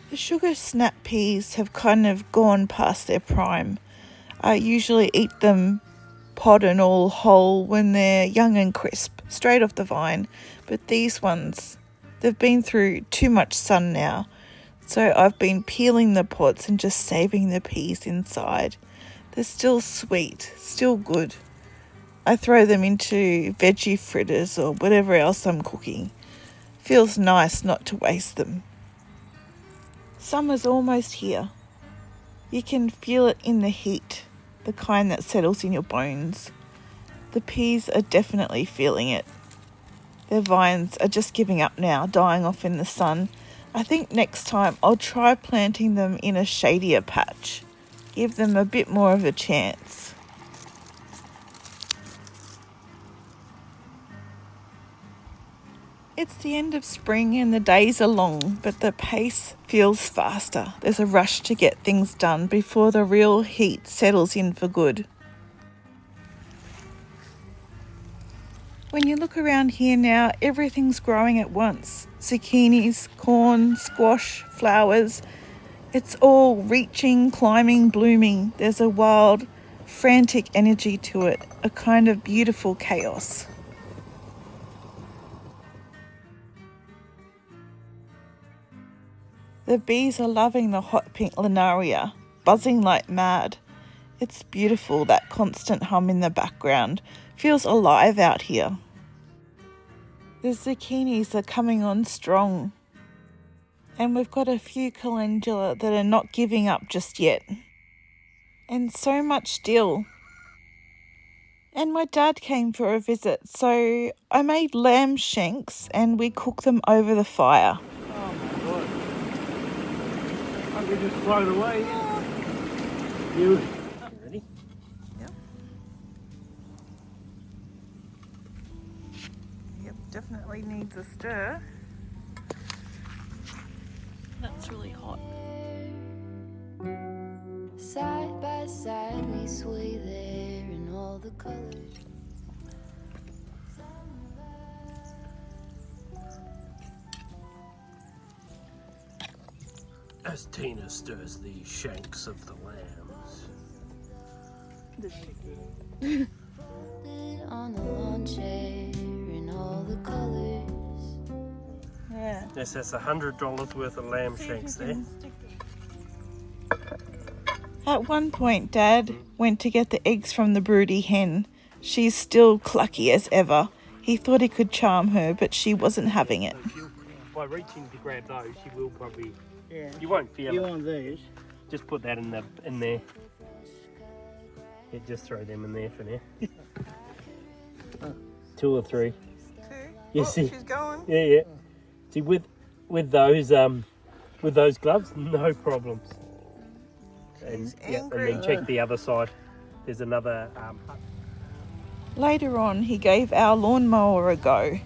The sugar snap peas have kind of gone past their prime. I usually eat them pod and all whole when they're young and crisp, straight off the vine. But these ones, they've been through too much sun now. So I've been peeling the pods and just saving the peas inside. They're still sweet, still good. I throw them into veggie fritters or whatever else I'm cooking. Feels nice not to waste them. Summer's almost here. You can feel it in the heat, the kind that settles in your bones. The peas are definitely feeling it. Their vines are just giving up now, dying off in the sun. I think next time I'll try planting them in a shadier patch. Give them a bit more of a chance. It's the end of spring and the days are long, but the pace feels faster. There's a rush to get things done before the real heat settles in for good. When you look around here now, everything's growing at once. Zucchinis, corn, squash, flowers. It's all reaching, climbing, blooming. There's a wild, frantic energy to it, a kind of beautiful chaos. The bees are loving the hot pink linaria, buzzing like mad. It's beautiful, that constant hum in the background. Feels alive out here. The zucchinis are coming on strong. And we've got a few calendula that are not giving up just yet. And so much dill. And my dad came for a visit, so I made lamb shanks and we cooked them over the fire. Oh my god. I could just float away. You ready? Yep. Yep, definitely needs a stir. That's really hot. Side by side we sway there in all the colors. As Tina stirs the shanks of the lambs. On the lawn chair in all the colors. Yeah. Yes, that's $100 worth of lamb shanks there. At one point, Dad went to get the eggs from the broody hen. She's still clucky as ever. He thought he could charm her, but she wasn't having it. By reaching to grab those, she will probably. Yeah. You won't feel You it. want these? Just put that in there. Yeah, just throw them in there for now. 2 or 3. 2? You Oh, see? she's going. Yeah. See, with those gloves, no problems. And angry. then check the other side. There's another hut. Later on, he gave our lawnmower a go.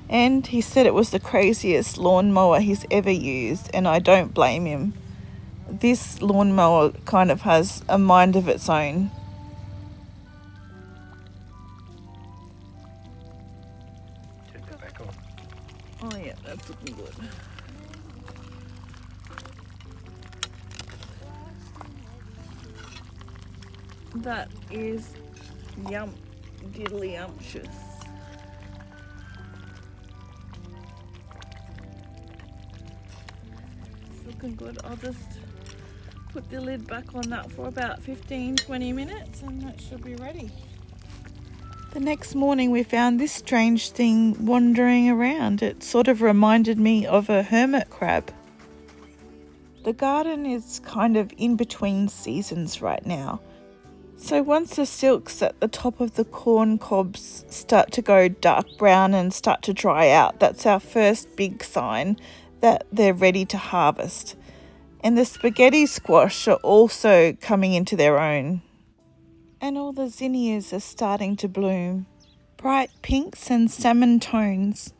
And he said it was the craziest lawnmower he's ever used, and I don't blame him. This lawnmower kind of has a mind of its own. Turn that back on. Oh yeah, that's looking good. That is diddly-umptious. It's looking good. I'll just put the lid back on that for about 15-20 minutes and that should be ready. The next morning we found this strange thing wandering around. It sort of reminded me of a hermit crab. The garden is kind of in between seasons right now. So once the silks at the top of the corn cobs start to go dark brown and start to dry out, that's our first big sign that they're ready to harvest. And the spaghetti squash are also coming into their own. And all the zinnias are starting to bloom. Bright pinks and salmon tones.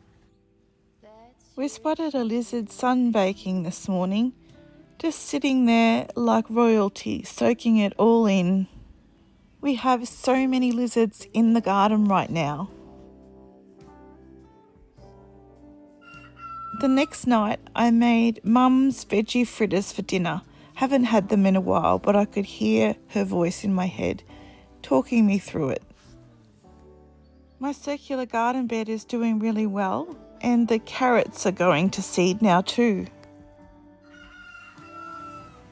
We spotted a lizard sunbaking this morning, just sitting there like royalty, soaking it all in. We have so many lizards in the garden right now. The next night I made Mum's veggie fritters for dinner. Haven't had them in a while, but I could hear her voice in my head, talking me through it. My circular garden bed is doing really well, and the carrots are going to seed now too.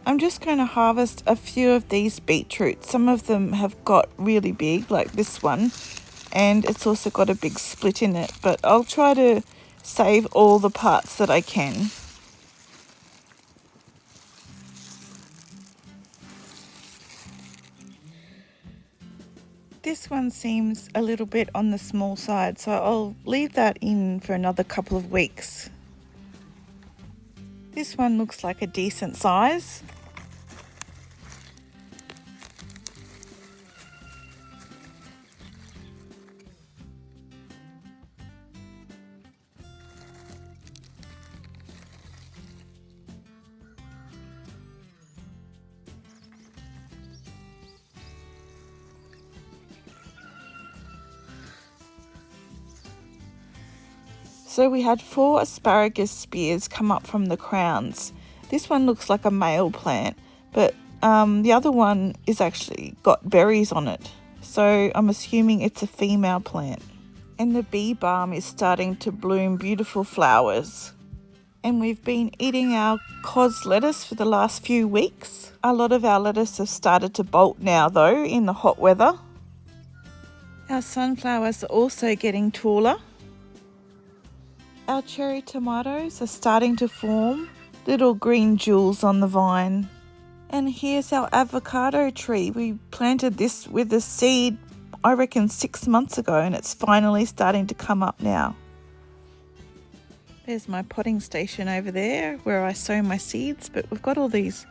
I'm just going to harvest a few of these beetroots. Some of them have got really big, like this one, and it's also got a big split in it, but I'll try to save all the parts that I can. This one seems a little bit on the small side, so I'll leave that in for another couple of weeks. This one looks like a decent size. So we had 4 asparagus spears come up from the crowns. This one looks like a male plant, but the other one is actually got berries on it. So I'm assuming it's a female plant. And the bee balm is starting to bloom beautiful flowers. And we've been eating our cos lettuce for the last few weeks. A lot of our lettuce have started to bolt now though in the hot weather. Our sunflowers are also getting taller. Our cherry tomatoes are starting to form little green jewels on the vine. And here's our avocado tree. We planted this with a seed, I reckon 6 months ago, and it's finally starting to come up now. There's my potting station over there where I sow my seeds, but we've got all these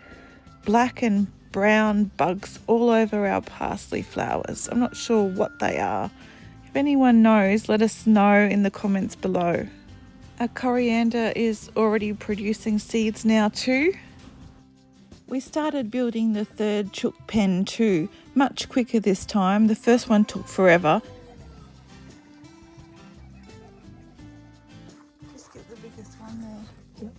black and brown bugs all over our parsley flowers. I'm not sure what they are. If anyone knows, let us know in the comments below. Our coriander is already producing seeds now too. We started building the 3rd chook pen too, much quicker this time. The first one took forever. Just get the biggest one there. Yep.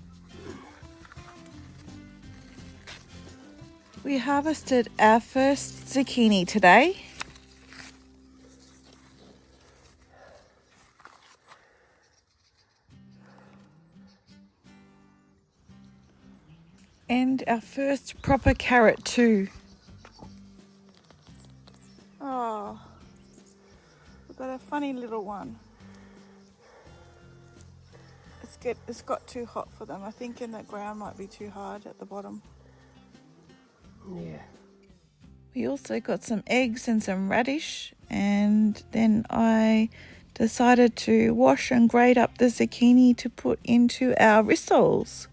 We harvested our first zucchini today. And our first proper carrot too. Oh, we've got a funny little one. It's got too hot for them. I think in the ground might be too hard at the bottom. Yeah. We also got some eggs and some radish, and then I decided to wash and grate up the zucchini to put into our rissoles.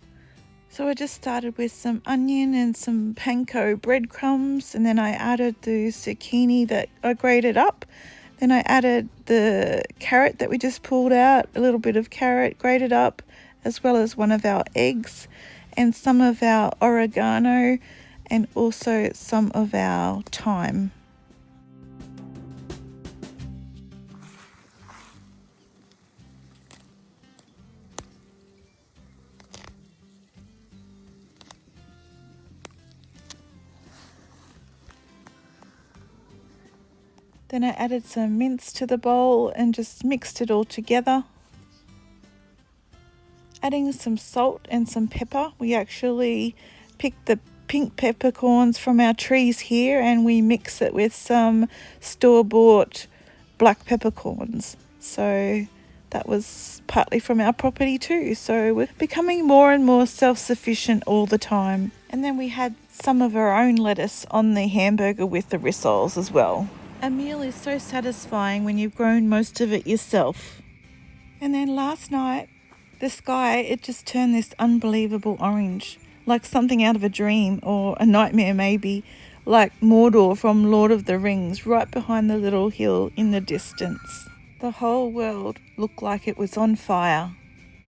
So I just started with some onion and some panko breadcrumbs, and then I added the zucchini that I grated up. Then I added the carrot that we just pulled out, a little bit of carrot grated up, as well as one of our eggs and some of our oregano and also some of our thyme. Then I added some mince to the bowl and just mixed it all together. Adding some salt and some pepper. We actually picked the pink peppercorns from our trees here and we mix it with some store-bought black peppercorns. So that was partly from our property too. So we're becoming more and more self-sufficient all the time. And then we had some of our own lettuce on the hamburger with the rissoles as well. A meal is so satisfying when you've grown most of it yourself. And then last night, the sky, it just turned this unbelievable orange, like something out of a dream or a nightmare maybe, like Mordor from Lord of the Rings, right behind the little hill in the distance. The whole world looked like it was on fire.